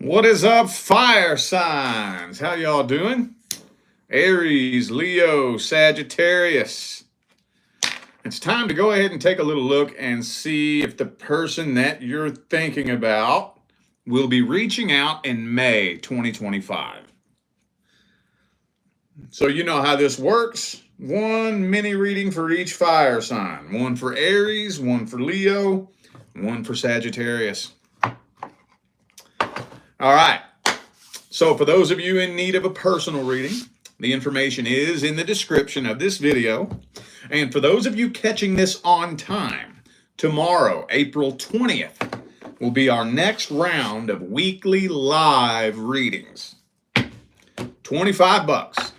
What is up, fire signs? How y'all doing? Aries, Leo, Sagittarius. It's time to go ahead and take a little look and see if the person that you're thinking about will be reaching out in May 2025. So you know how this works. One mini reading for each fire sign. One for Aries, one for Leo, one for Sagittarius. All right. So for those of you in need of a personal reading, the information is in the description of this video. And for those of you catching this on time, tomorrow, April 20th, will be our next round of weekly live readings. 25 bucks.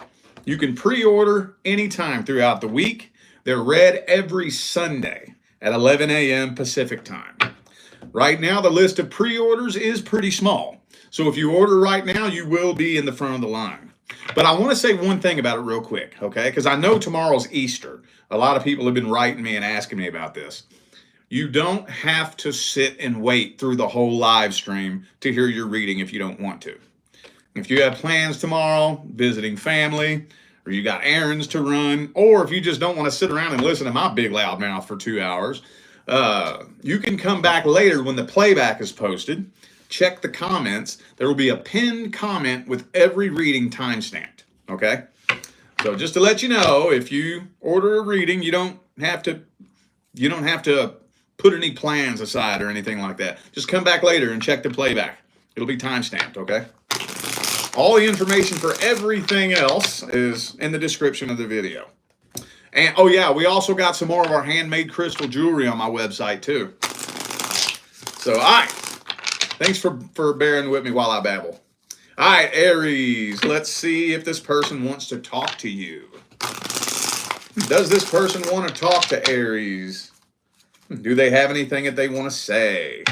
You can pre-order anytime throughout the week. They're read every Sunday at 11 a.m. Pacific time. Right now, the list of pre-orders is pretty small. So if you order right now, you will be in the front of the line. But I want to say one thing about it real quick, okay? Because I know tomorrow's Easter. A lot of people have been writing me and asking me about this. You don't have to sit and wait through the whole live stream to hear your reading if you don't want to. If you have plans tomorrow, visiting family, or you got errands to run, or if you just don't want to sit around and listen to my big loud mouth for 2 hours, you can come back later when the playback is posted. Check the comments. There will be a pinned comment with every reading time-stamped, okay? So just to let you know, if you order a reading, you don't have to put any plans aside or anything like that. Just come back later and check the playback. It'll be time-stamped, okay? All the information for everything else is in the description of the video. And oh yeah, we also got some more of our handmade crystal jewelry on my website too. So all right. Thanks for bearing with me while I babble. All right, Aries, let's see if this person wants to talk to you. Does this person want to talk to Aries? Do they have anything that they want to say?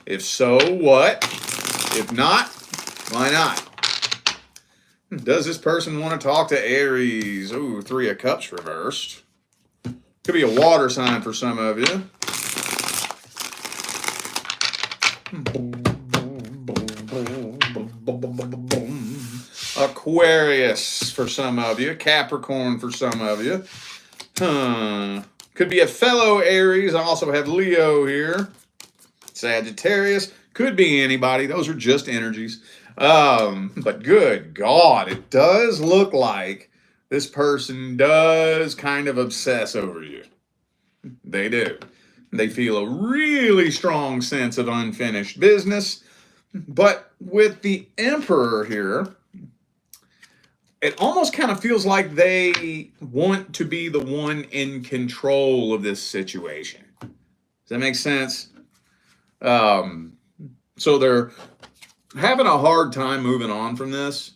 If so, what? If not, why not? Does this person want to talk to Aries? Ooh, 3 of Cups reversed. Could be a water sign for some of you. Aquarius for some of you. Capricorn for some of you. Could be a fellow Aries. I also have Leo here. Sagittarius. Could be anybody. Those are just energies. But good God, it does look like this person does kind of obsess over you. They do. They feel a really strong sense of unfinished business. But with the Emperor here, it almost kind of feels like they want to be the one in control of this situation. Does that make sense? So they're having a hard time moving on from this.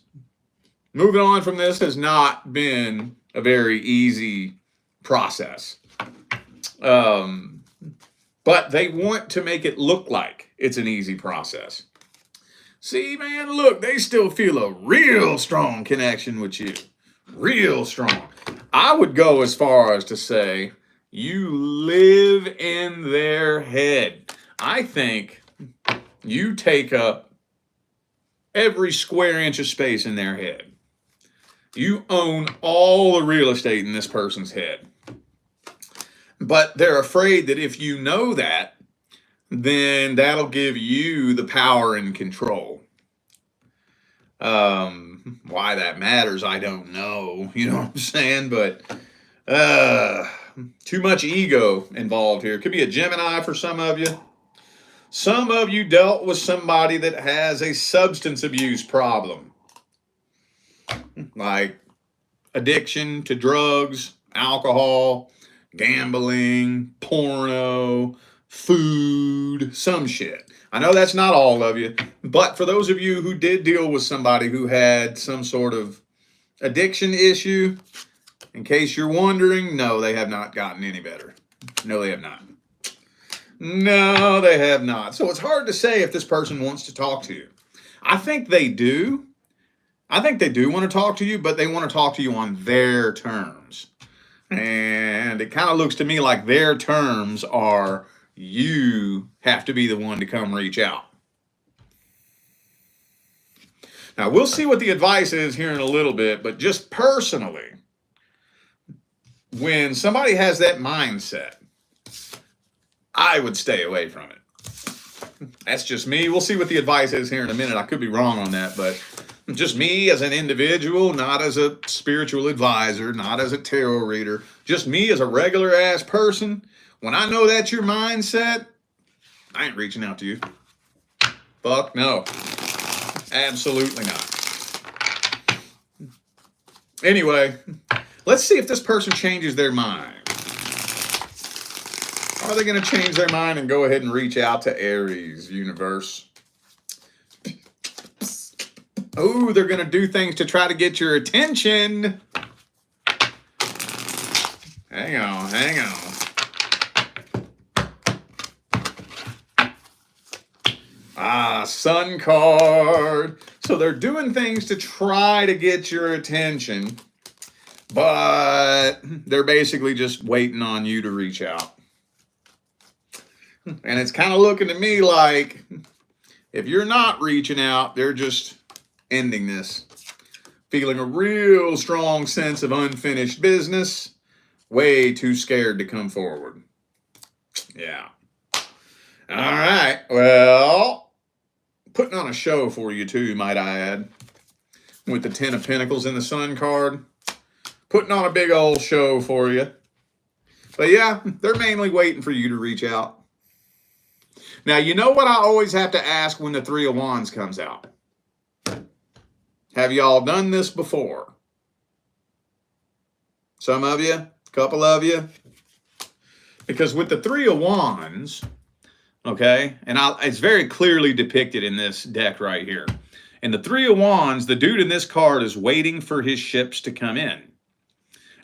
Moving on from this has not been a very easy process. But they want to make it look like it's an easy process. See, man, look, they still feel a real strong connection with you. Real strong. I would go as far as to say you live in their head. I think you take up every square inch of space in their head. You own all the real estate in this person's head. But they're afraid that if you know that, then that'll give you the power and control. Why that matters, I don't know. You know what I'm saying? But too much ego involved here. Could be a Gemini for some of you. Some of you dealt with somebody that has a substance abuse problem, like addiction to drugs, alcohol, gambling, porno, food, some shit. I know that's not all of you, but for those of you who did deal with somebody who had some sort of addiction issue, in case you're wondering, no, they have not gotten any better. No, they have not. No, they have not. So it's hard to say if this person wants to talk to you. I think they do. I think they do want to talk to you, but they want to talk to you on their terms. And it kind of looks to me like their terms are you have to be the one to come reach out. Now, we'll see what the advice is here in a little bit, but just personally, when somebody has that mindset, I would stay away from it. That's just me. We'll see what the advice is here in a minute. I could be wrong on that, but just me as an individual, not as a spiritual advisor, not as a tarot reader, just me as a regular ass person. When I know that's your mindset, I ain't reaching out to you. Fuck no. Absolutely not. Anyway, let's see if this person changes their mind. Are they going to change their mind and go ahead and reach out to Aries, universe? Oh, they're going to do things to try to get your attention. Hang on, hang on. Ah, Sun card. So they're doing things to try to get your attention, but they're basically just waiting on you to reach out. And it's kind of looking to me like if you're not reaching out, they're just ending this. Feeling a real strong sense of unfinished business. Way too scared to come forward. Yeah. All right. Well, putting on a show for you too, might I add. With the 10 of Pentacles in the Sun card. Putting on a big old show for you. But yeah, they're mainly waiting for you to reach out. Now, you know what I always have to ask when the 3 of Wands comes out? Have y'all done this before? Some of you, a couple of you. Because with the 3 of Wands, okay, and it's very clearly depicted in this deck right here. And the 3 of Wands, the dude in this card is waiting for his ships to come in.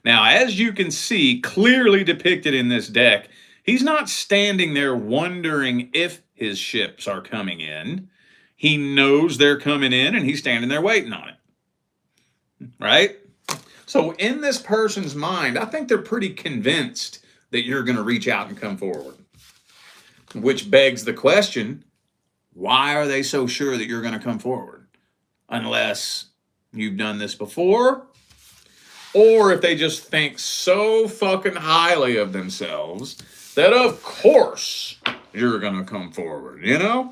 Now, as you can see, clearly depicted in this deck, he's not standing there wondering if his ships are coming in. He knows they're coming in and he's standing there waiting on it. Right? So in this person's mind, I think they're pretty convinced that you're going to reach out and come forward. Which begs the question, why are they so sure that you're going to come forward? Unless you've done this before, or if they just think so fucking highly of themselves that of course you're going to come forward, you know?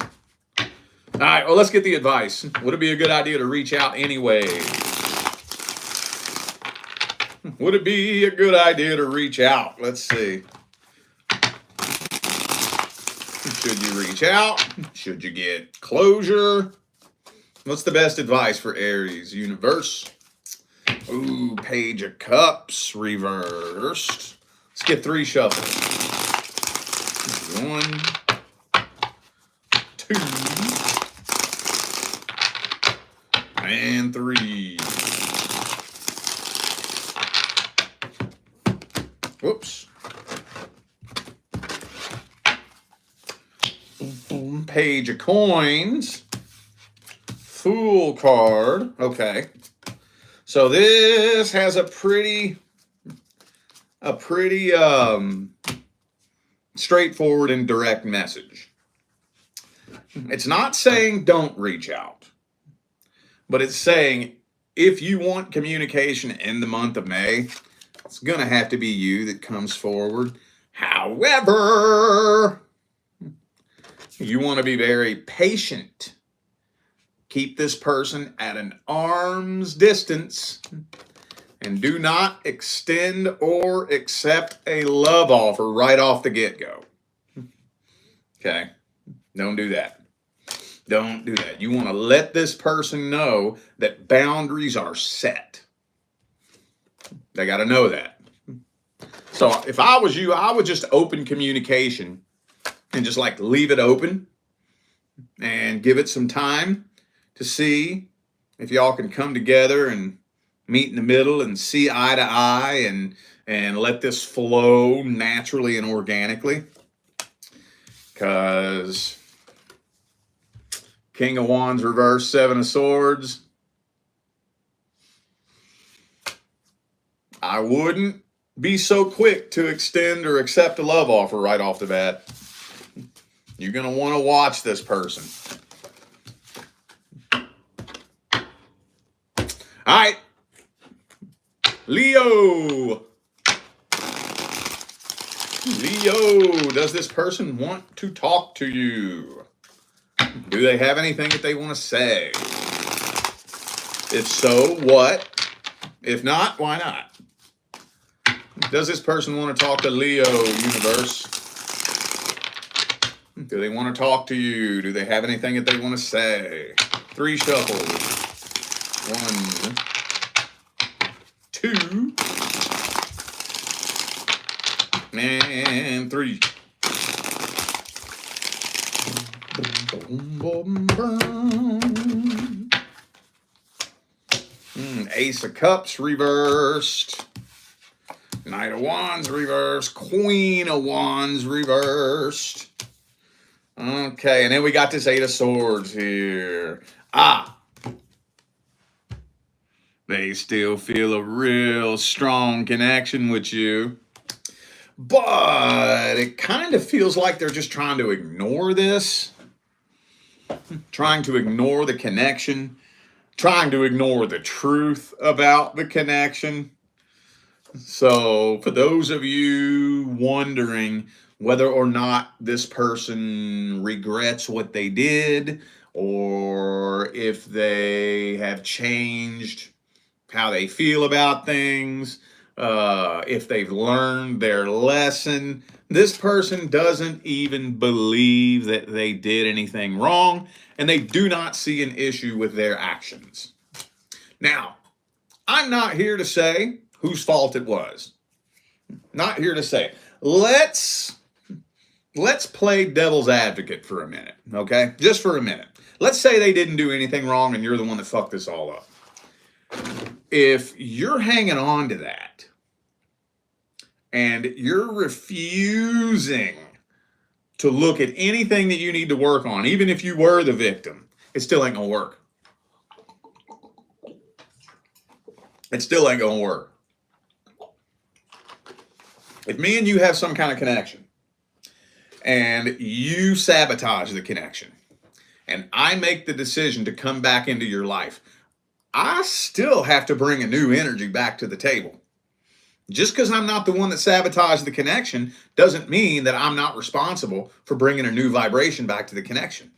All right, well, let's get the advice. Would it be a good idea to reach out anyway? Would it be a good idea to reach out? Let's see. Should you reach out? Should you get closure? What's the best advice for Aries, universe? Ooh, Page of Cups reversed. Let's get 3 shuffles. 1, 2, and 3. Whoops. Page of Coins. Fool card. Okay. So this has a pretty straightforward and direct message. It's not saying don't reach out, but it's saying if you want communication in the month of May, it's going to have to be you that comes forward. However, you want to be very patient. Keep this person at an arm's distance and do not extend or accept a love offer right off the get-go. Okay? Don't do that. Don't do that. You want to let this person know that boundaries are set. They got to know that. So if I was you, I would just open communication and just like leave it open and give it some time to see if y'all can come together and meet in the middle and see eye to eye and let this flow naturally and organically. Because King of Wands reverse, 7 of Swords. I wouldn't be so quick to extend or accept a love offer right off the bat. You're going to want to watch this person. All right. Leo. Leo, does this person want to talk to you? Do they have anything that they want to say? If so, what? If not, why not? Does this person want to talk to Leo, universe? Do they want to talk to you? Do they have anything that they want to say? 3 shuffles. 1, 2, and 3. Ace of Cups reversed. Knight of Wands reversed. Queen of Wands reversed. Okay, and then we got this 8 of Swords here. They still feel a real strong connection with you. But it kind of feels like they're just trying to ignore this. Trying to ignore the connection. Trying to ignore the truth about the connection. So for those of you wondering whether or not this person regrets what they did, or if they have changed how they feel about things, if they've learned their lesson, this person doesn't even believe that they did anything wrong, and they do not see an issue with their actions. Now, I'm not here to say whose fault it was. Not here to say. Let's play devil's advocate for a minute, okay? Just for a minute. Let's say they didn't do anything wrong and you're the one that fucked this all up. If you're hanging on to that and you're refusing to look at anything that you need to work on, even if you were the victim, it still ain't gonna work. It still ain't gonna work. If me and you have some kind of connection and you sabotage the connection and I make the decision to come back into your life, I still have to bring a new energy back to the table. Just because I'm not the one that sabotaged the connection doesn't mean that I'm not responsible for bringing a new vibration back to the connection.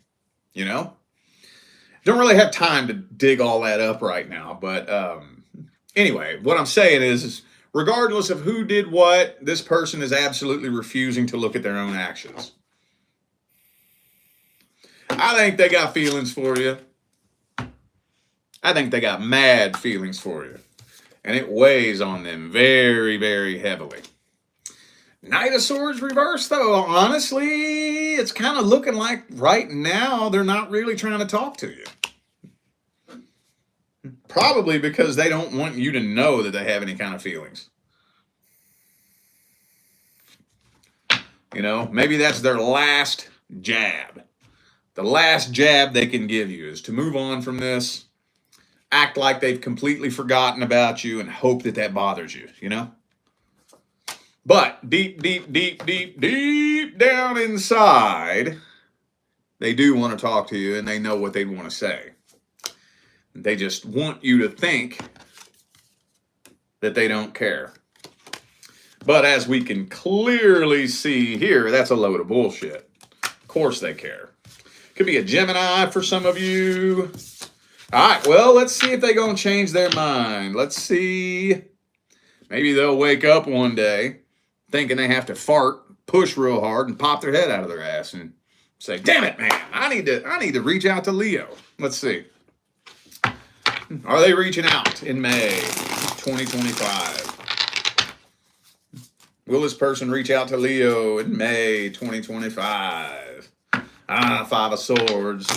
You know? Don't really have time to dig all that up right now, but anyway, what I'm saying is regardless of who did what, this person is absolutely refusing to look at their own actions. I think they got feelings for you. I think they got mad feelings for you. And it weighs on them very, very heavily. Knight of Swords reversed, though. Honestly, it's kind of looking like right now they're not really trying to talk to you. Probably because they don't want you to know that they have any kind of feelings. You know, maybe that's their last jab. The last jab they can give you is to move on from this, act like they've completely forgotten about you, and hope that that bothers you, you know? But deep, deep, deep, deep, deep down inside, they do want to talk to you and they know what they want to say. They just want you to think that they don't care. But as we can clearly see here, that's a load of bullshit. Of course they care. Could be a Gemini for some of you. All right, well, let's see if they're going to change their mind. Let's see. Maybe they'll wake up one day thinking they have to fart, push real hard, and pop their head out of their ass and say, damn it, man, I need to reach out to Leo. Let's see. Are they reaching out in May 2025? Will this person reach out to Leo in May 2025? 5 of Swords.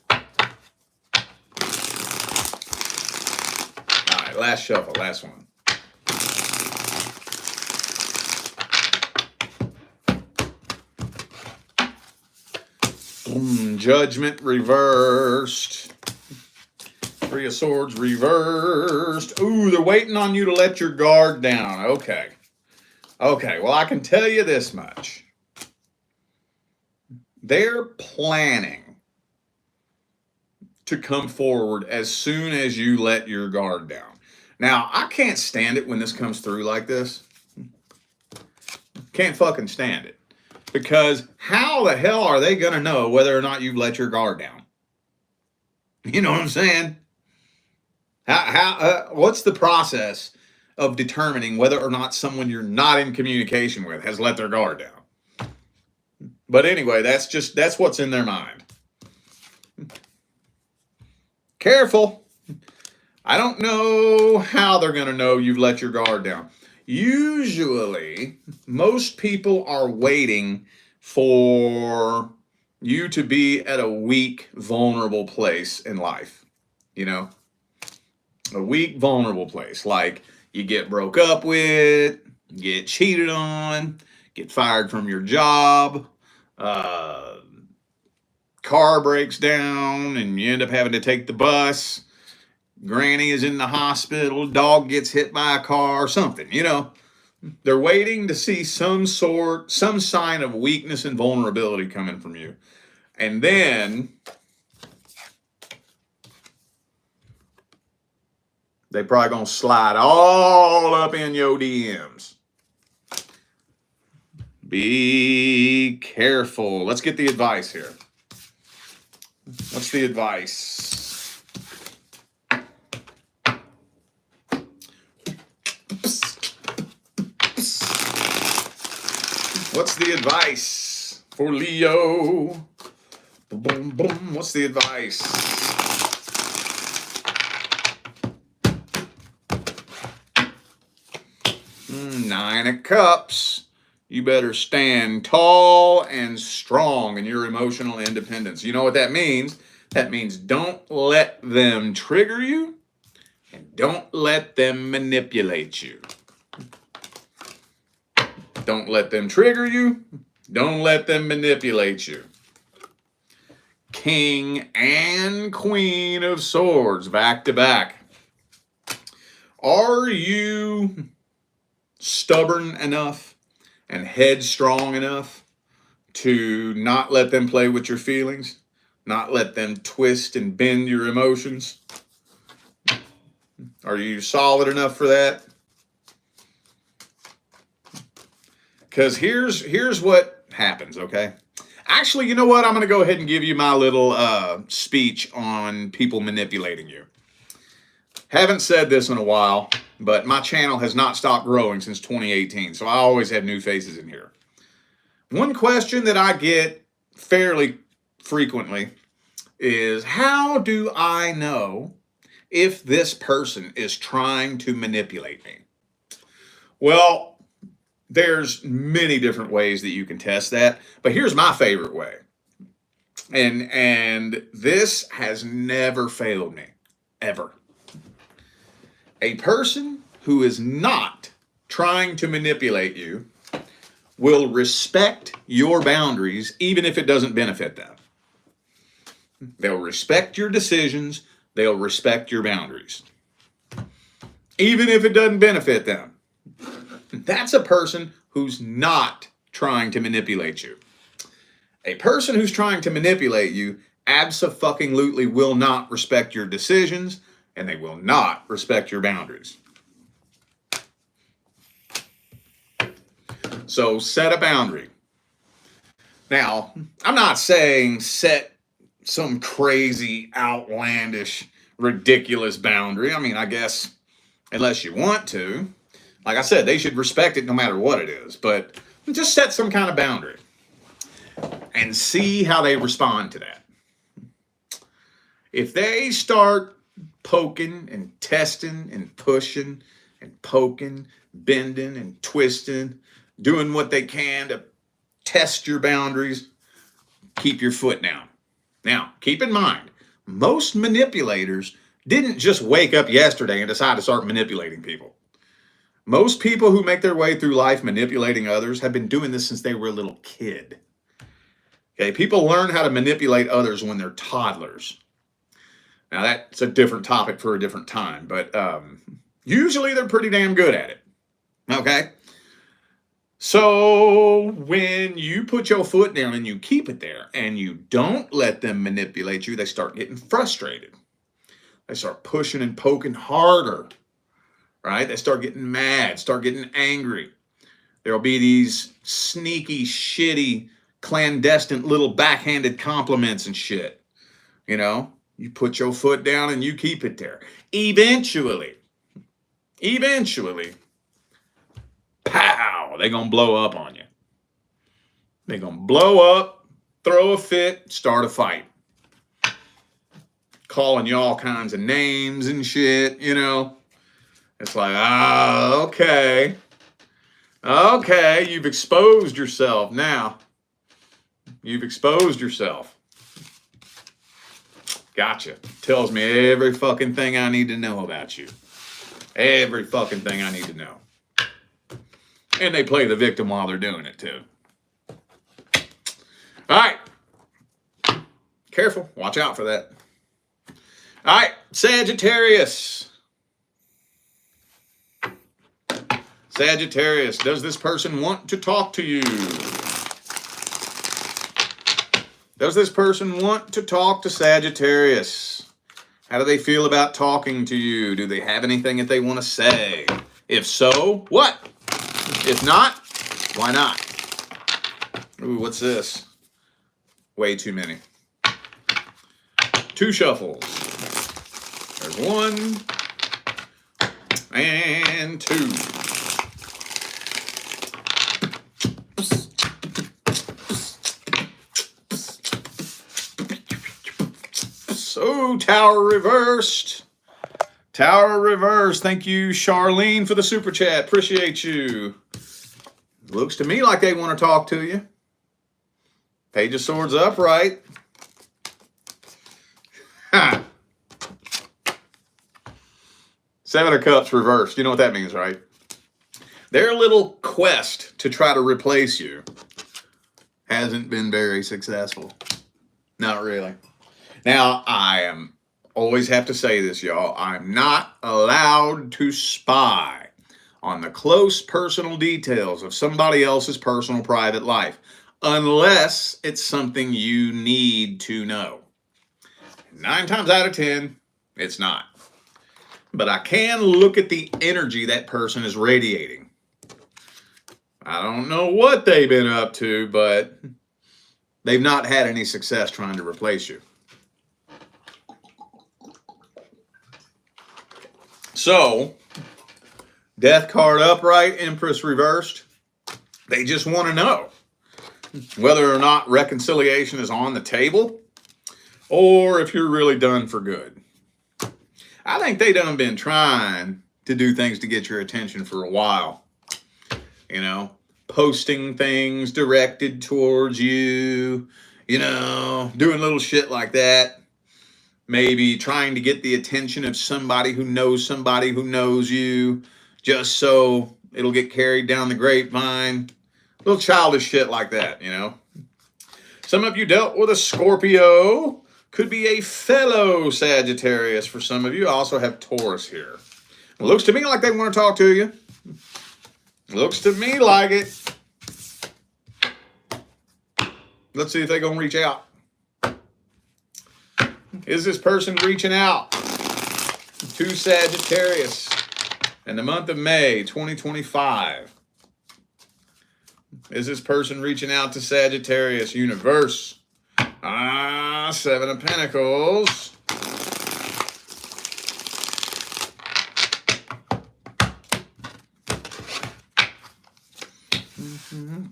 All right, last shuffle, last one. Judgment reversed. 3 of Swords reversed. Ooh, they're waiting on you to let your guard down. Okay. Okay, well, I can tell you this much. They're planning to come forward as soon as you let your guard down. Now, I can't stand it when this comes through like this. Can't fucking stand it. Because how the hell are they going to know whether or not you've let your guard down? You know what I'm saying? What's the process of determining whether or not someone you're not in communication with has let their guard down? But anyway, that's what's in their mind. Careful. I don't know how they're going to know you've let your guard down. Usually, most people are waiting for you to be at a weak, vulnerable place in life. You know, a weak, vulnerable place. Like you get broke up with, get cheated on, get fired from your job, car breaks down and you end up having to take the bus. Granny is in the hospital, dog gets hit by a car, something, you know. They're waiting to see some sign of weakness and vulnerability coming from you. And then they probably gonna slide all up in your DMs. Be careful. Let's get the advice here. What's the advice? What's the advice for Leo? Boom, boom. What's the advice? Nine of Cups. You better stand tall and strong in your emotional independence. You know what that means? That means don't let them trigger you and don't let them manipulate you. Don't let them trigger you. Don't let them manipulate you. King and Queen of Swords, back to back. Are you stubborn enough and headstrong enough to not let them play with your feelings? Not let them twist and bend your emotions? Are you solid enough for that? Because here's what happens, okay? Actually, you know what? I'm going to go ahead and give you my little speech on people manipulating you. Haven't said this in a while, but my channel has not stopped growing since 2018, so I always have new faces in here. One question that I get fairly frequently is, how do I know if this person is trying to manipulate me? Well, there's many different ways that you can test that, but here's my favorite way. And this has never failed me, ever. A person who is not trying to manipulate you will respect your boundaries even if it doesn't benefit them. They'll respect your decisions. They'll respect your boundaries, even if it doesn't benefit them. That's a person who's not trying to manipulate you. A person who's trying to manipulate you abso-fucking-lutely will not respect your decisions, and they will not respect your boundaries. So set a boundary. Now, I'm not saying set some crazy, outlandish, ridiculous boundary. I mean, I guess unless you want to. Like I said, they should respect it no matter what it is. But just set some kind of boundary and see how they respond to that. If they start poking and testing and pushing and poking, bending and twisting, doing what they can to test your boundaries, keep your foot down. Now, keep in mind, most manipulators didn't just wake up yesterday and decide to start manipulating people. Most people who make their way through life manipulating others have been doing this since they were a little kid. Okay, people learn how to manipulate others when they're toddlers. Now, that's a different topic for a different time, but usually they're pretty damn good at it. Okay? So when you put your foot down and you keep it there and you don't let them manipulate you, they start getting frustrated. They start pushing and poking harder, right? They start getting mad, start getting angry. There'll be these sneaky, shitty, clandestine little backhanded compliments and shit. You know, you put your foot down and you keep it there. Eventually, pow, they're going to blow up on you. They're going to blow up, throw a fit, start a fight. Calling you all kinds of names and shit, you know. It's like, okay. Okay, you've exposed yourself now. You've exposed yourself. Gotcha. Tells me every fucking thing I need to know about you. Every fucking thing I need to know. And they play the victim while they're doing it too. All right. Careful. Watch out for that. All right. Sagittarius. Sagittarius. Does this person want to talk to you? Does this person want to talk to Sagittarius? How do they feel about talking to you? Do they have anything that they want to say? If so, what? If not, why not? Ooh, what's this? Way too many. 2 shuffles. There's 1 and 2. So, Tower reversed. Tower reversed. Thank you, Charlene, for the super chat. Appreciate you. Looks to me like they want to talk to you. Page of Swords upright. Ha. 7 of Cups reversed. You know what that means, right? Their little quest to try to replace you hasn't been very successful. Not really. Now, always have to say this, y'all. I'm not allowed to spy on the close personal details of somebody else's personal private life unless it's something you need to know. 9 times out of 10, it's not. But I can look at the energy that person is radiating. I don't know what they've been up to, but they've not had any success trying to replace you. So, Death card upright, Empress reversed. They just want to know whether or not reconciliation is on the table or if you're really done for good. I think they done been trying to do things to get your attention for a while. You know, posting things directed towards you, you know, doing little shit like that. Maybe trying to get the attention of somebody who knows you, just so it'll get carried down the grapevine. Little childish shit like that, you know. Some of you dealt with a Scorpio. Could be a fellow Sagittarius for some of you. I also have Taurus here. It looks to me like they want to talk to you. Looks to me like it. Let's see if they're going to reach out. Is this person reaching out to Sagittarius in the month of May 2025? Is this person reaching out to Sagittarius? Universe. 7 of Pentacles.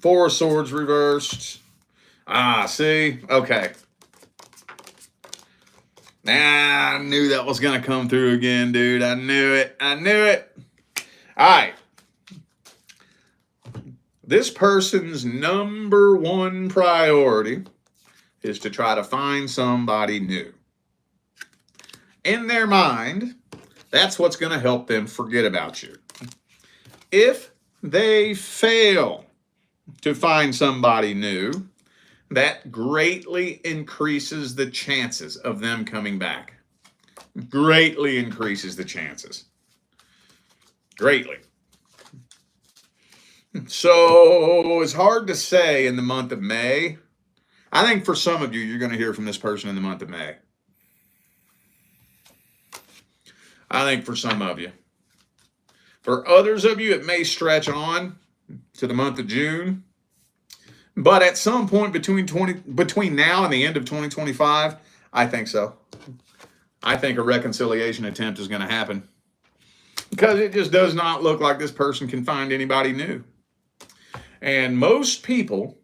Four of Swords reversed. See? Okay. I knew that was going to come through again, dude. I knew it. All right. This person's number one priority is to try to find somebody new. In their mind, that's what's going to help them forget about you. If they fail to find somebody new, that greatly increases the chances of them coming back. Greatly increases the chances. Greatly. So it's hard to say in the month of May. I think for some of you, you're going to hear from this person in the month of May. I think for some of you. For others of you, it may stretch on to the month of June. But at some point between now and the end of 2025, I think so. I think a reconciliation attempt is going to happen. Because it just does not look like this person can find anybody new. And most people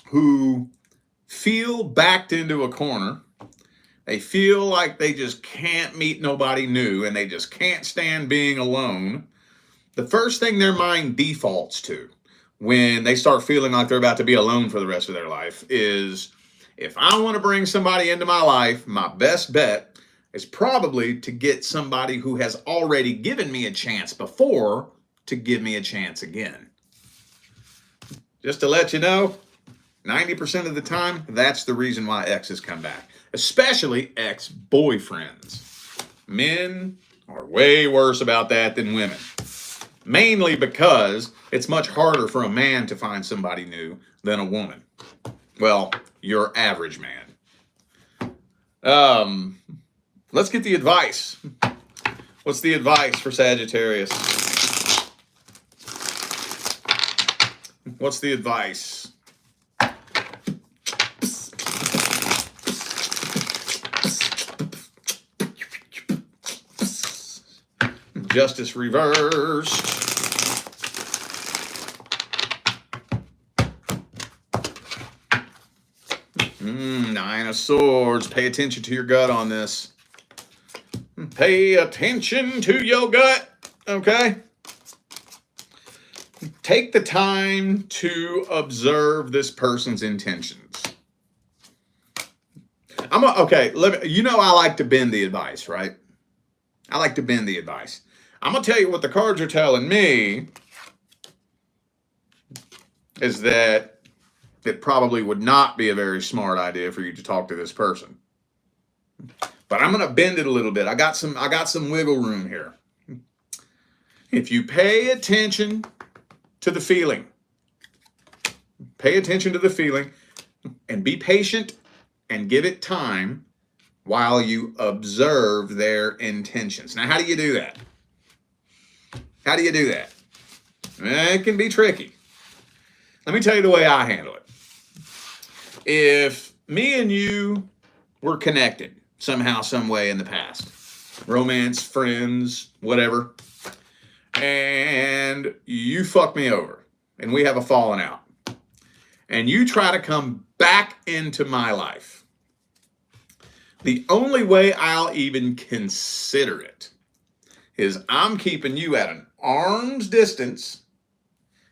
who feel backed into a corner, they feel like they just can't meet nobody new and they just can't stand being alone, the first thing their mind defaults to when they start feeling like they're about to be alone for the rest of their life is, if I want to bring somebody into my life, my best bet is probably to get somebody who has already given me a chance before to give me a chance again. Just to let you know, 90% of the time, that's the reason why exes come back, especially ex-boyfriends. Men are way worse about that than women, mainly because it's much harder for a man to find somebody new than a woman. Well, your average man. Let's get the advice. What's the advice for Sagittarius? What's the advice? Justice reversed. Nine of Swords. Pay attention to your gut on this. Pay attention to your gut, okay? Take the time to observe this person's intentions. Okay, you know I like to bend the advice, right? I like to bend the advice. I'm going to tell you what the cards are telling me is that it probably would not be a very smart idea for you to talk to this person. But I'm going to bend it a little bit. I got some wiggle room here. If you pay attention to the feeling, and be patient and give it time while you observe their intentions. Now, how do you do that? How do you do that? It can be tricky. Let me tell you the way I handle it. If me and you were connected somehow, some way in the past, romance, friends, whatever, and you fuck me over and we have a falling out and you try to come back into my life, the only way I'll even consider it is I'm keeping you at an arm's distance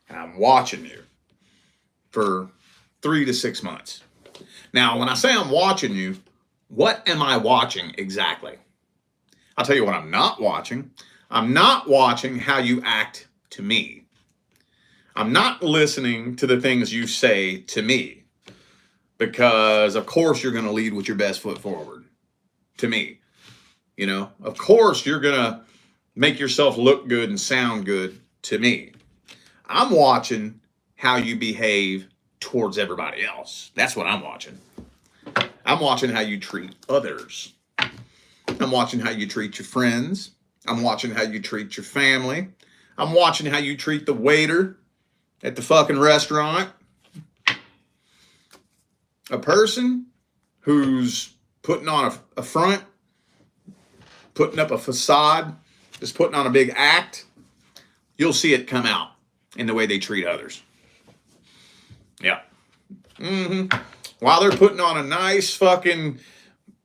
and I'm watching you for 3 to 6 months. Now, when I say I'm watching you, what am I watching exactly? I'll tell you what I'm not watching. I'm not watching how you act to me. I'm not listening to the things you say to me because, of course, you're going to lead with your best foot forward to me. You know, of course, you're going to make yourself look good and sound good to me. I'm watching how you behave towards everybody else. That's what I'm watching. I'm watching how you treat others. I'm watching how you treat your friends. I'm watching how you treat your family. I'm watching how you treat the waiter at the fucking restaurant. A person who's putting on a front, putting up a facade, just putting on a big act, you'll see it come out in the way they treat others. Yeah. While they're putting on a nice fucking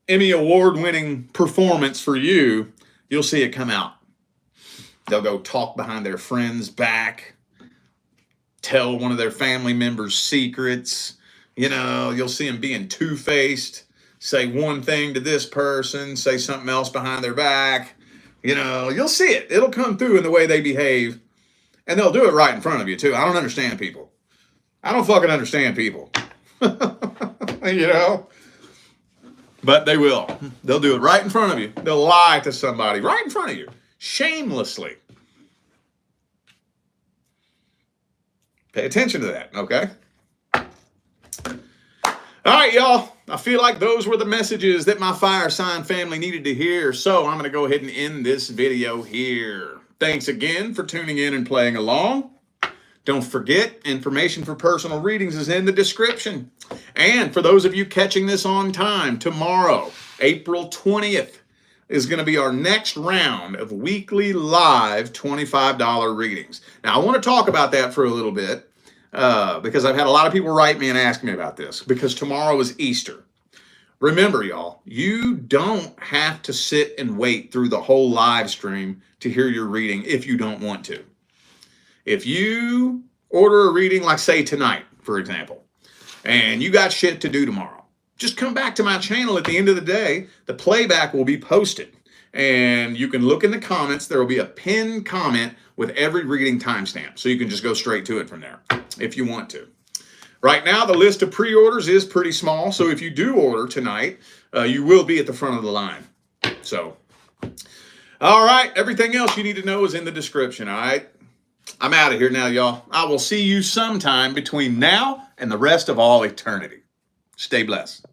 Emmy Award-winning performance for you, you'll see it come out. They'll go talk behind their friend's back, tell one of their family members' secrets. You know, you'll see them being two-faced, say one thing to this person, say something else behind their back. You know, you'll see it. It'll come through in the way they behave. And they'll do it right in front of you, too. I don't understand people. I don't fucking understand people. You know? But they will. They'll do it right in front of you. They'll lie to somebody right in front of you. Shamelessly. Pay attention to that, okay? All right, y'all. I feel like those were the messages that my fire sign family needed to hear. So I'm going to go ahead and end this video here. Thanks again for tuning in and playing along. Don't forget, information for personal readings is in the description. And for those of you catching this on time, tomorrow, April 20th, is going to be our next round of weekly live $25 readings. Now, I want to talk about that for a little bit because I've had a lot of people write me and ask me about this because tomorrow is Easter. Remember, y'all, you don't have to sit and wait through the whole live stream to hear your reading if you don't want to. If you order a reading, like say tonight, for example, and you got shit to do tomorrow, just come back to my channel at the end of the day. The playback will be posted. And you can look in the comments. There will be a pinned comment with every reading timestamp. So you can just go straight to it from there if you want to. Right now, the list of pre-orders is pretty small. So if you do order tonight, you will be at the front of the line. So, all right. Everything else you need to know is in the description, all right? I'm out of here now, y'all. I will see you sometime between now and the rest of all eternity. Stay blessed.